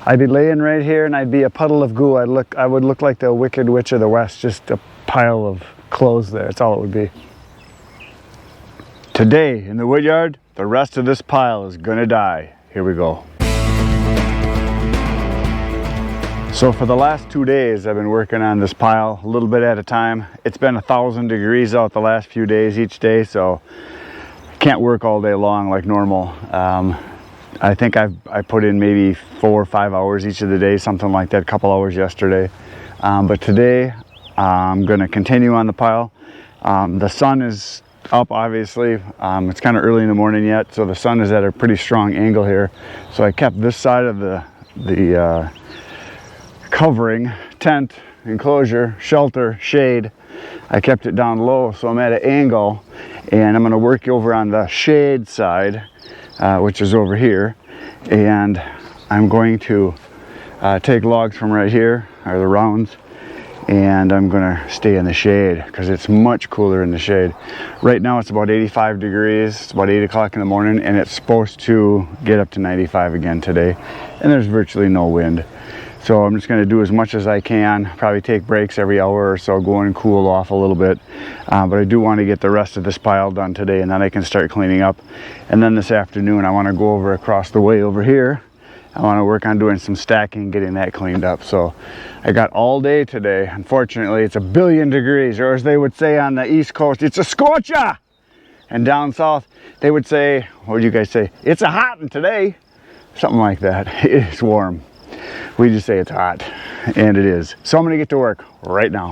I'd be laying right here and I'd be a puddle of goo. I would look like the Wicked Witch of the West, just a pile of clothes there. That's all it would be. Today in the Woodyard, the rest of this pile is gonna die. Here we go. So for the last 2 days, I've been working on this pile a little bit at a time. It's been 1,000 degrees out the last few days each day, so I can't work all day long like normal. I think I put in maybe 4 or 5 hours each of the days, something like that, a couple hours yesterday. But today, I'm gonna continue on the pile. The sun is up, obviously. It's kind of early in the morning yet, so the sun is at a pretty strong angle here. So I kept this side of the covering, tent, enclosure, shelter, shade. I kept it down low, so I'm at an angle, and I'm gonna work over on the shade side, which is over here, and I'm going to take logs from right here, or the rounds, and I'm gonna stay in the shade because it's much cooler in the shade. Right now it's about 85 degrees, it's about 8 o'clock in the morning, and it's supposed to get up to 95 again today, and there's virtually no wind. So I'm just going to do as much as I can, probably take breaks every hour or so, go and cool off a little bit. But I do want to get the rest of this pile done today, and then I can start cleaning up. And then this afternoon I want to go over across the way over here. I want to work on doing some stacking, getting that cleaned up. So I got all day today. Unfortunately, it's 1 billion degrees, or as they would say on the East Coast, it's a scorcher! And down south, they would say, what do you guys say? It's a hot one today. Something like that. It's warm. We just say it's hot, and it is. So I'm gonna get to work right now.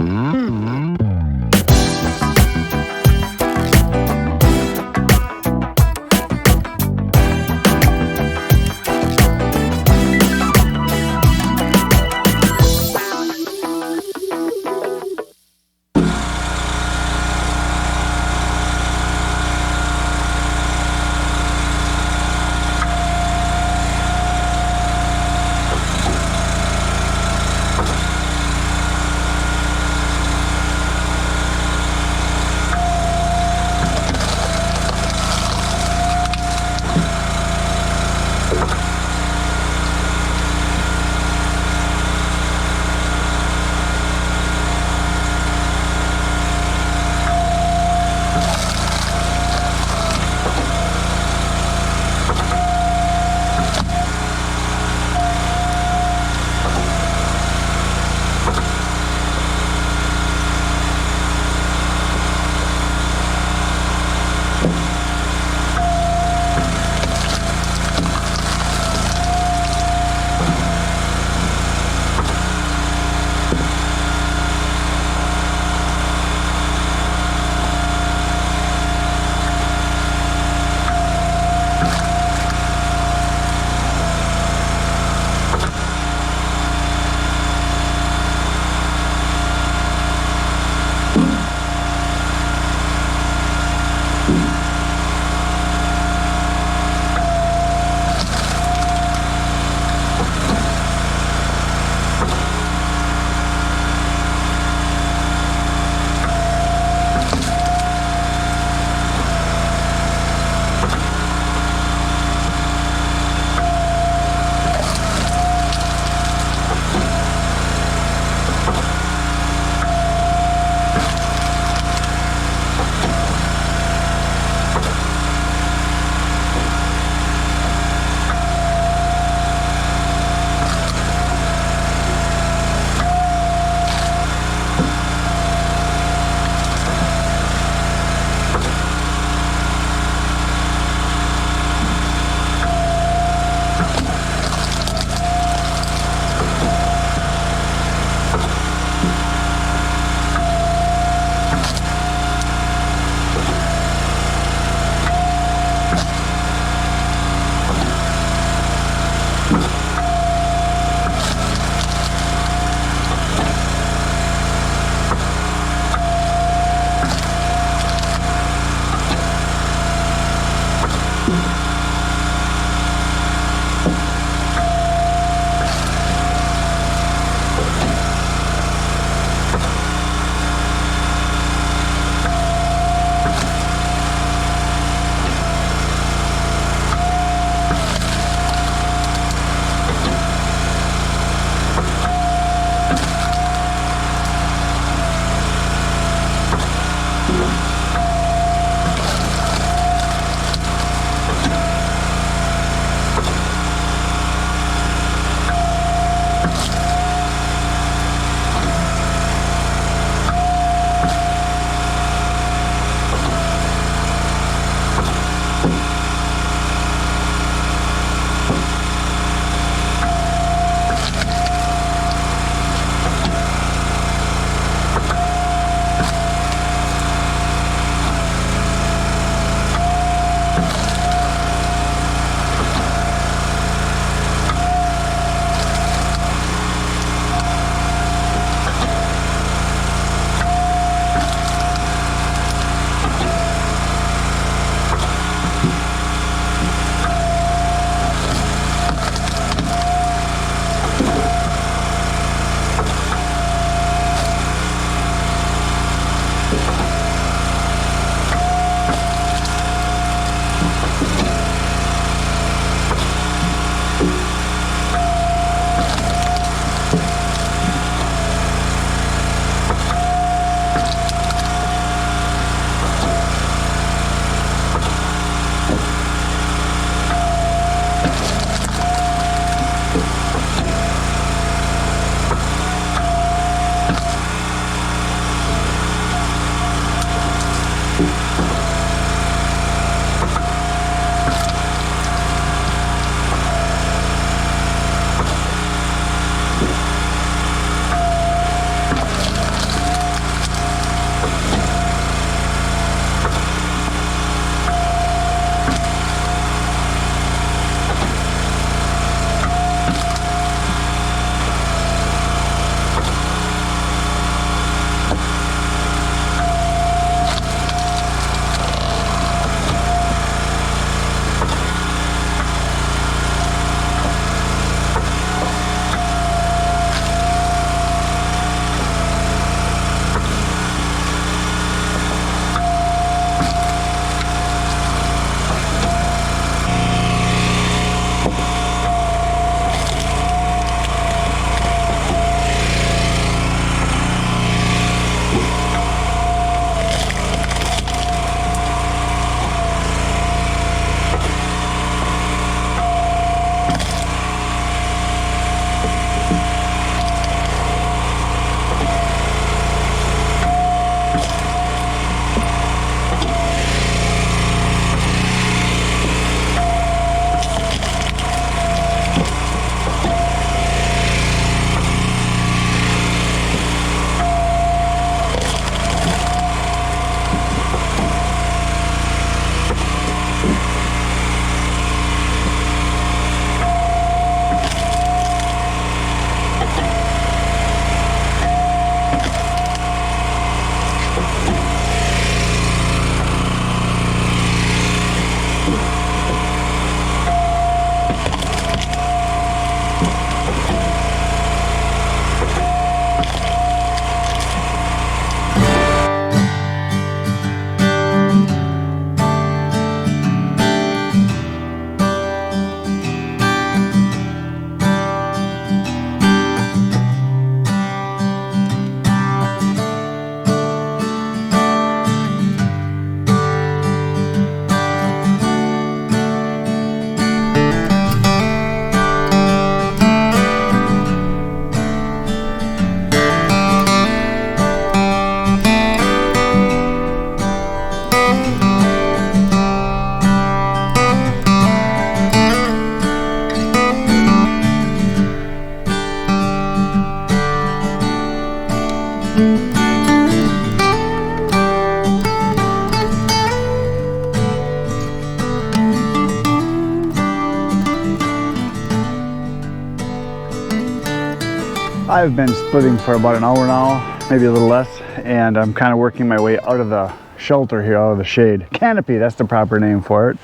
I've been splitting for about an hour now, maybe a little less, and I'm kind of working my way out of the shelter here, out of the shade. Canopy, that's the proper name for it.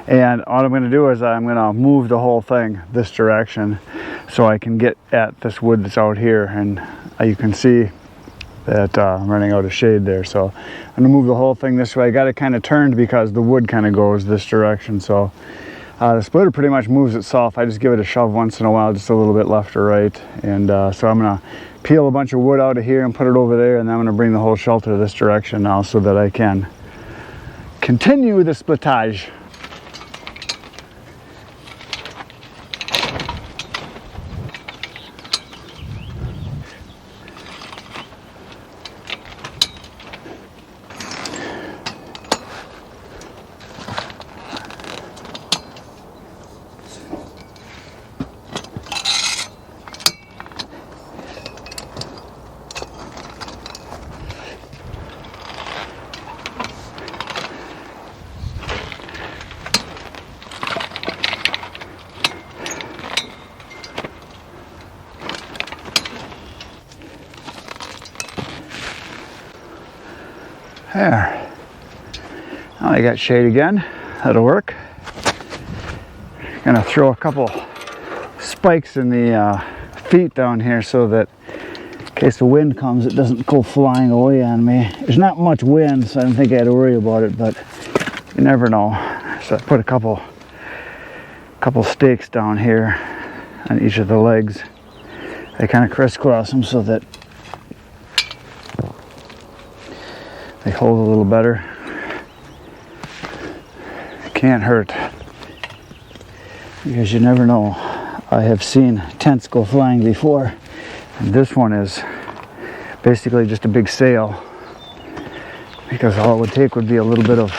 And all I'm going to do is I'm going to move the whole thing this direction so I can get at this wood that's out here, and you can see that I'm running out of shade there. So I'm going to move the whole thing this way. I got it kind of turned because the wood kind of goes this direction. So the splitter pretty much moves itself. I just give it a shove once in a while, just a little bit left or right. And so I'm going to peel a bunch of wood out of here and put it over there, and then I'm going to bring the whole shelter this direction now so that I can continue the splittage. There. Now I got shade again. That'll work. Gonna throw a couple spikes in the feet down here so that in case the wind comes, it doesn't go flying away on me. There's not much wind, so I don't think I had to worry about it, but you never know. So I put a couple stakes down here on each of the legs. I kind of crisscross them so that they hold a little better. It can't hurt, because you never know. I have seen tents go flying before, and this one is basically just a big sail, because all it would take would be a little bit of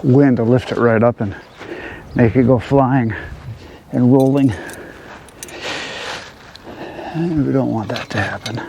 wind to lift it right up and make it go flying and rolling. And we don't want that to happen.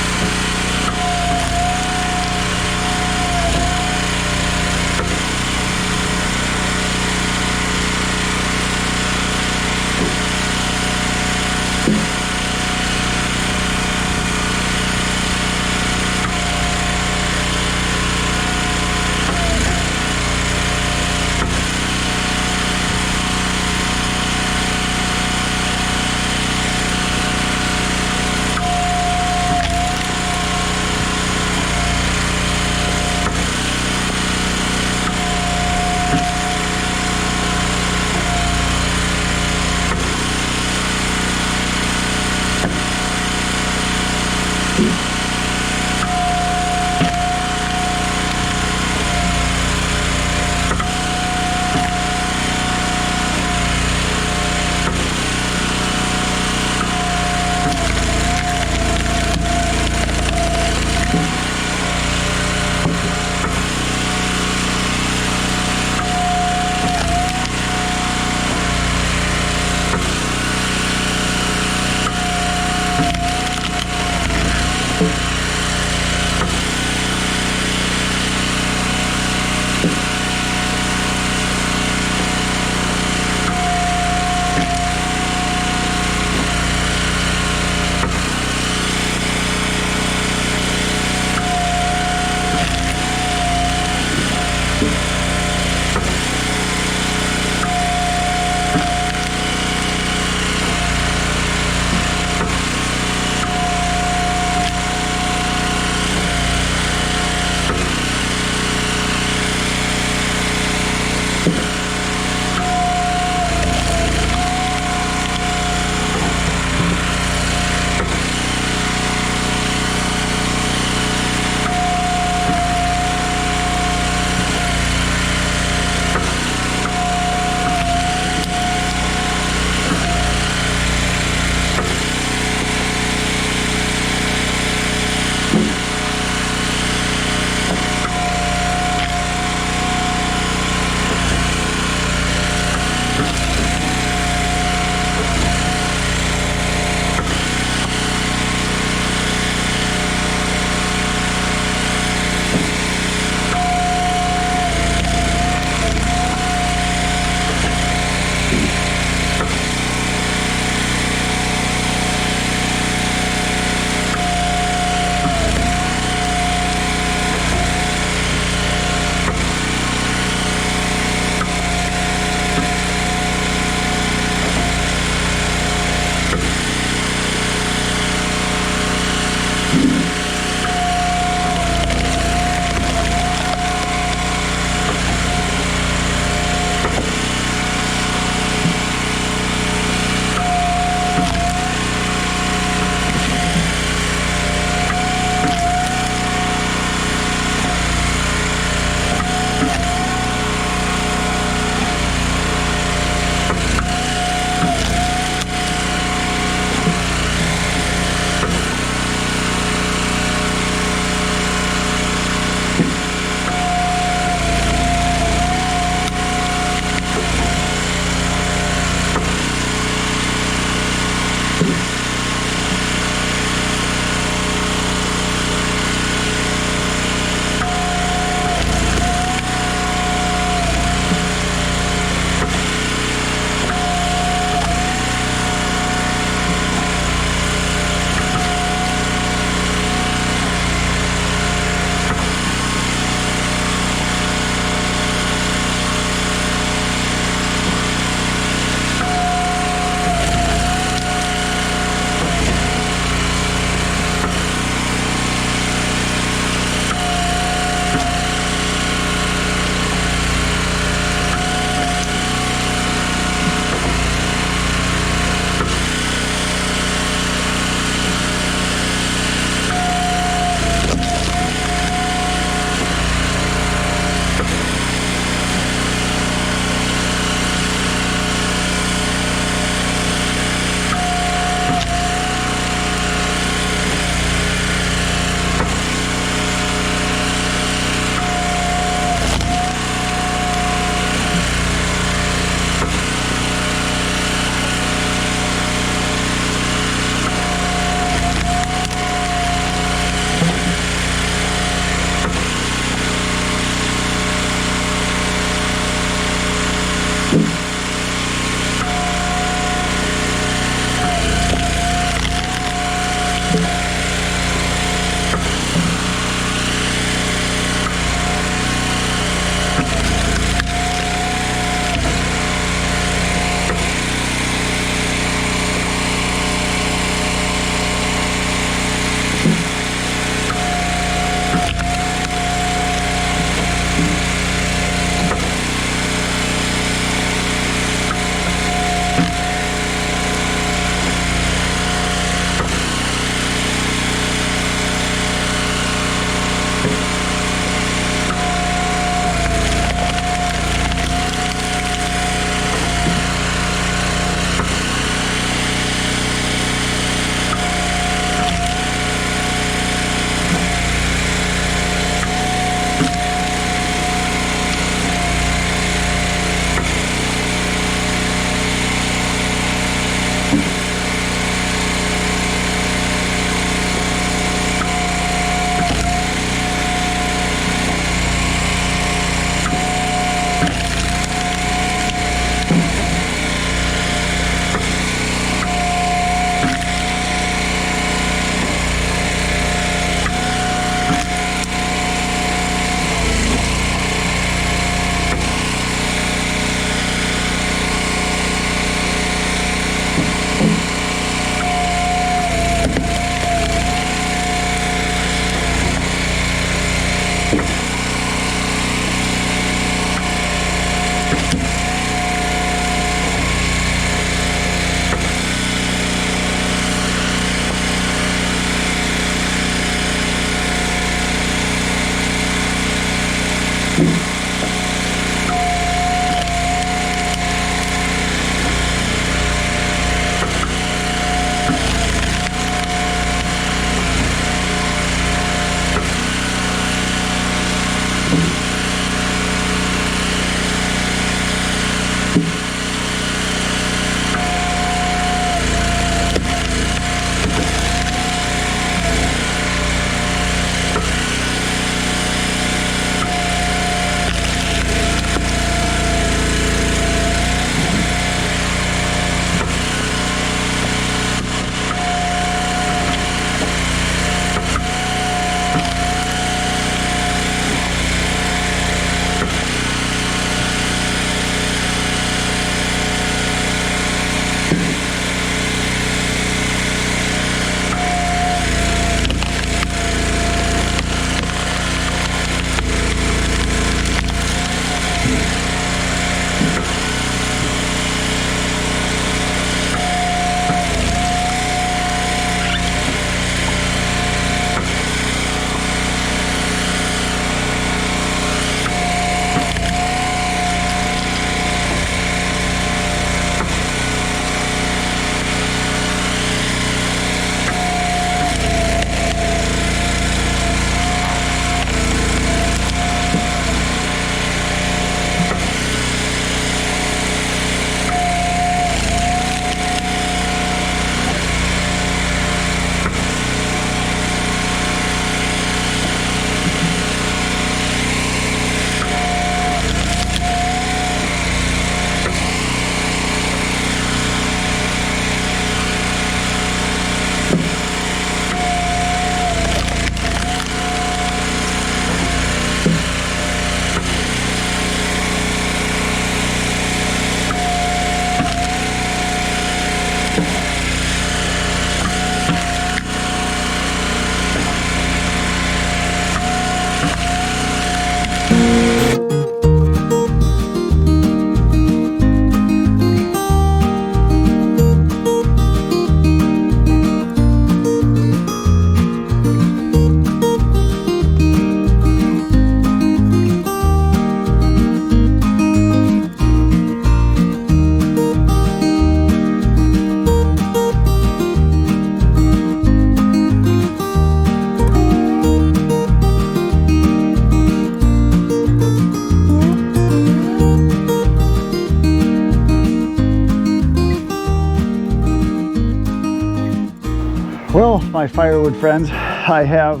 Well, my firewood friends, I have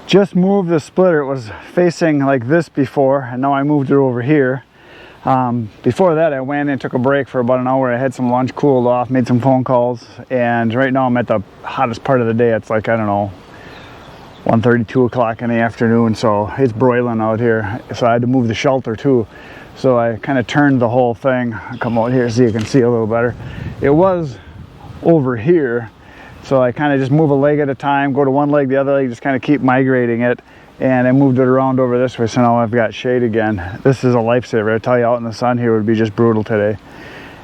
just moved the splitter. It was facing like this before, and now I moved it over here. Before that, I went and took a break for about an hour. I had some lunch, cooled off, made some phone calls, and right now I'm at the hottest part of the day. It's like, I don't know, 1:30, 2 o'clock in the afternoon, so it's broiling out here. So I had to move the shelter too. So I kind of turned the whole thing. I'll come out here so you can see a little better. It was over here, so I kind of just move a leg at a time, go to one leg, the other leg, just kind of keep migrating it. And I moved it around over this way, so now I've got shade again. This is a lifesaver. I tell you, out in the sun here would be just brutal today.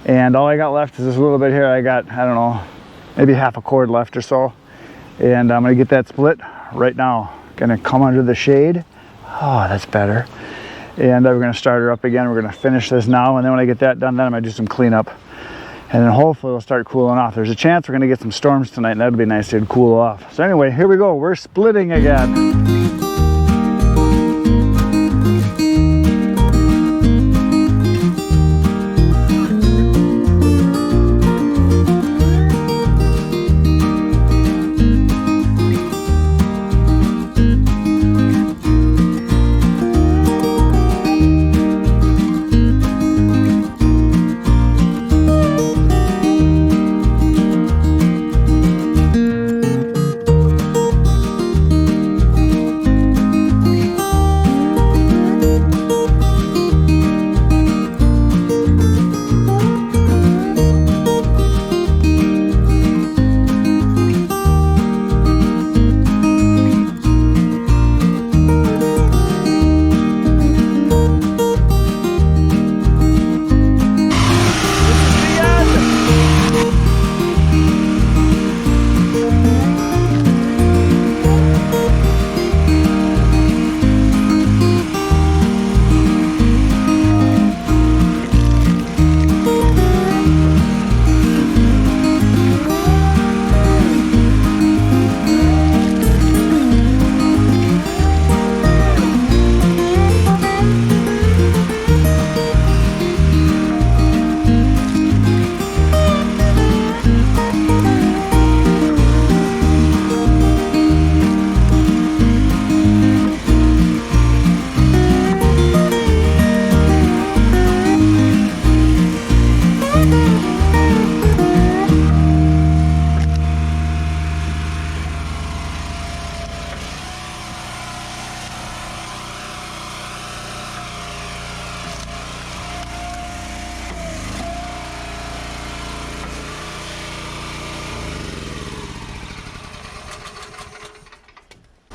And all I got left is this little bit here. I got, I don't know, maybe half a cord left or so. And I'm gonna get that split right now. Gonna come under the shade. Oh, that's better. And we're gonna start her up again. We're gonna finish this now, and then when I get that done, then I'm gonna do some cleanup. And then hopefully it'll start cooling off. There's a chance we're gonna get some storms tonight, and that'd be nice to cool off. So anyway, here we go. We're splitting again.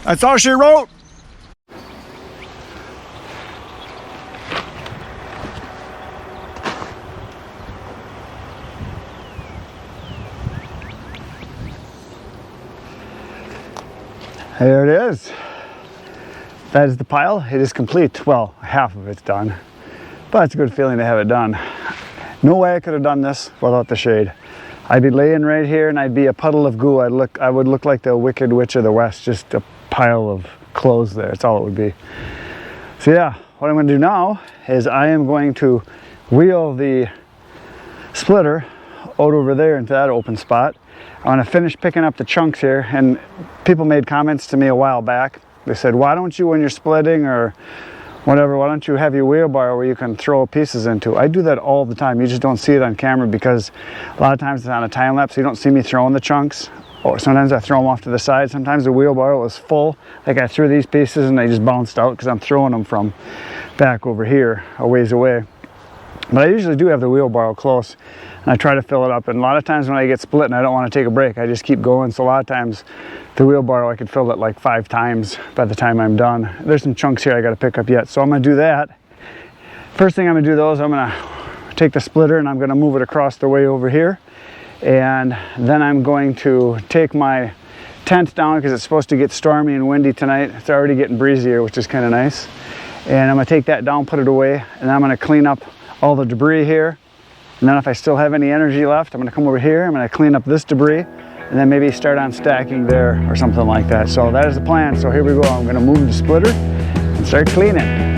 That's all she wrote. There it is. That is the pile. It is complete. Well, half of it's done, but it's a good feeling to have it done. No way I could have done this without the shade. I'd be laying right here and I'd be a puddle of goo. I would look like the Wicked Witch of the West, just a pile of clothes there. That's all it would be. So yeah, what I'm going to do now is I am going to wheel the splitter out over there into that open spot. I want to finish picking up the chunks here, and people made comments to me a while back. They said, why don't you, when you're splitting or whatever, why don't you have your wheelbarrow where you can throw pieces into? I do that all the time. You just don't see it on camera because a lot of times it's on a time lapse, so you don't see me throwing the chunks. Or sometimes I throw them off to the side. Sometimes the wheelbarrow is full. Like I threw these pieces and they just bounced out because I'm throwing them from back over here a ways away. But I usually do have the wheelbarrow close and I try to fill it up. And a lot of times when I get split and I don't want to take a break, I just keep going. So a lot of times the wheelbarrow, I could fill it like 5 times by the time I'm done. There's some chunks here I got to pick up yet. So I'm going to do that. First thing I'm going to do though is I'm going to take the splitter and I'm going to move it across the way over here. And then I'm going to take my tent down because it's supposed to get stormy and windy tonight. It's already getting breezier, which is kind of nice. And I'm going to take that down, put it away, and I'm going to clean up all the debris here. And then if I still have any energy left, I'm going to come over here, I'm going to clean up this debris, and then maybe start on stacking there or something like that. So that is the plan. So here we go. I'm going to move the splitter and start cleaning.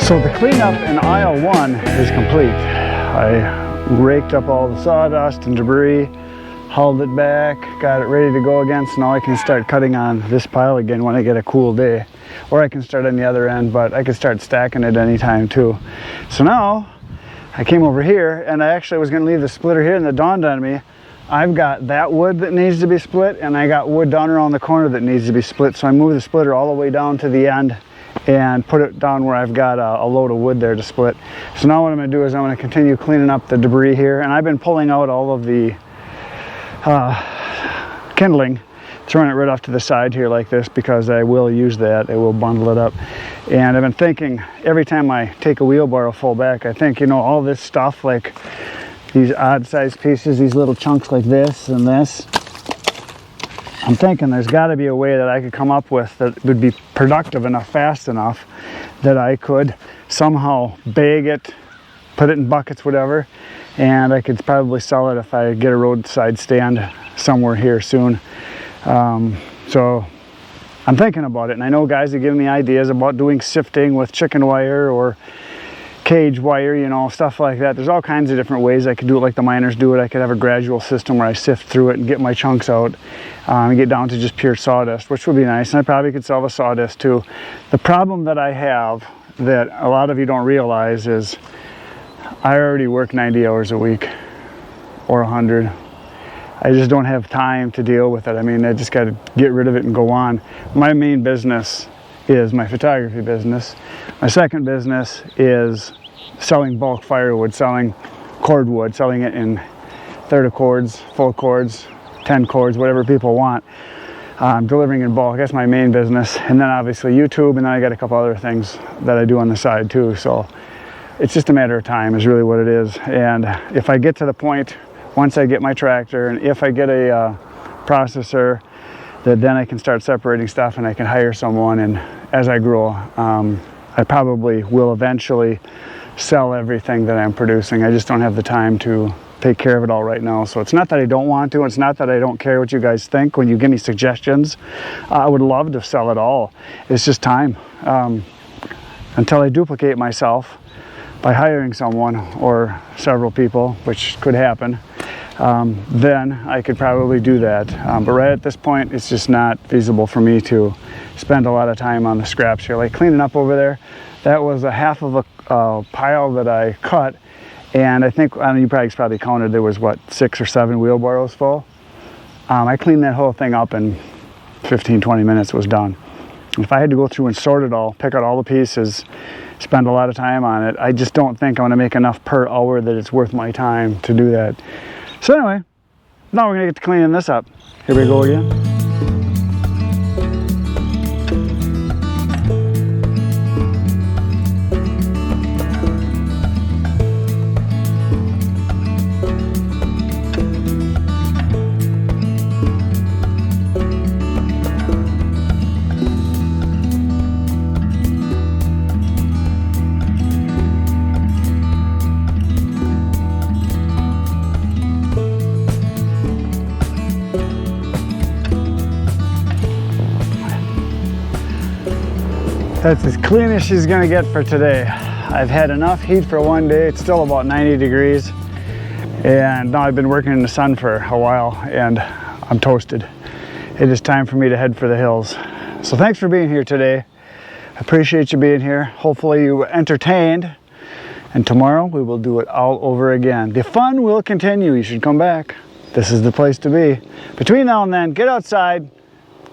So the cleanup in aisle 1 is complete. I raked up all the sawdust and debris, hauled it back, got it ready to go again. So now I can start cutting on this pile again when I get a cool day. Or I can start on the other end, but I can start stacking it anytime too. So now I came over here and I actually was gonna leave the splitter here, and it dawned on me, I've got that wood that needs to be split and I got wood down around the corner that needs to be split. So I moved the splitter all the way down to the end and put it down where I've got a load of wood there to split. So now what I'm going to do is I'm going to continue cleaning up the debris here, and I've been pulling out all of the kindling, throwing it right off to the side here like this because I will use that. It will bundle it up. And I've been thinking every time I take a wheelbarrow full back, I think, you know, all this stuff, like these odd sized pieces, these little chunks like this and this, I'm thinking there's got to be a way that I could come up with that would be productive enough, fast enough, that I could somehow bag it, put it in buckets, whatever, and I could probably sell it if I get a roadside stand somewhere here soon. So I'm thinking about it, and I know guys are giving me ideas about doing sifting with chicken wire or cage wire, you know, stuff like that. There's all kinds of different ways I could do it like the miners do it. I could have a gradual system where I sift through it and get my chunks out and get down to just pure sawdust, which would be nice. And I probably could sell the sawdust too. The problem that I have that a lot of you don't realize is I already work 90 hours a week or 100. I just don't have time to deal with it. I mean, I just got to get rid of it and go on. My main business is my photography business. My second business is selling bulk firewood, selling cordwood, selling it in third of cords, full cords, 10 cords, whatever people want. Delivering in bulk, that's my main business. And then obviously YouTube, and then I got a couple other things that I do on the side too. So it's just a matter of time is really what it is. And if I get to the point, once I get my tractor, and if I get a processor, that then I can start separating stuff and I can hire someone, and as I grow, I probably will eventually sell everything that I'm producing. I just don't have the time to take care of it all right now. So it's not that I don't want to, it's not that I don't care what you guys think when you give me suggestions. I would love to sell it all. It's just time. Until I duplicate myself by hiring someone or several people, which could happen, then I could probably do that. But right at this point, it's just not feasible for me to spend a lot of time on the scraps here. Like cleaning up over there, that was a half of a pile that I cut, and I think, I mean, you probably counted, there was what, 6 or 7 wheelbarrows full. I cleaned that whole thing up in 15-20 minutes. Was done. If I had to go through and sort it all, pick out all the pieces, spend a lot of time on it, I just don't think I'm going to make enough per hour that it's worth my time to do that. So anyway, now we're going to get to cleaning this up. Here we go again. That's as clean as she's gonna get for today. I've had enough heat for one day. It's still about 90 degrees. And now I've been working in the sun for a while and I'm toasted. It is time for me to head for the hills. So thanks for being here today. I appreciate you being here. Hopefully you were entertained. And tomorrow we will do it all over again. The fun will continue. You should come back. This is the place to be. Between now and then, get outside,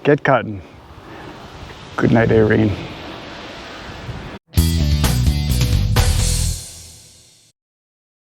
get cutting. Good night, Irene.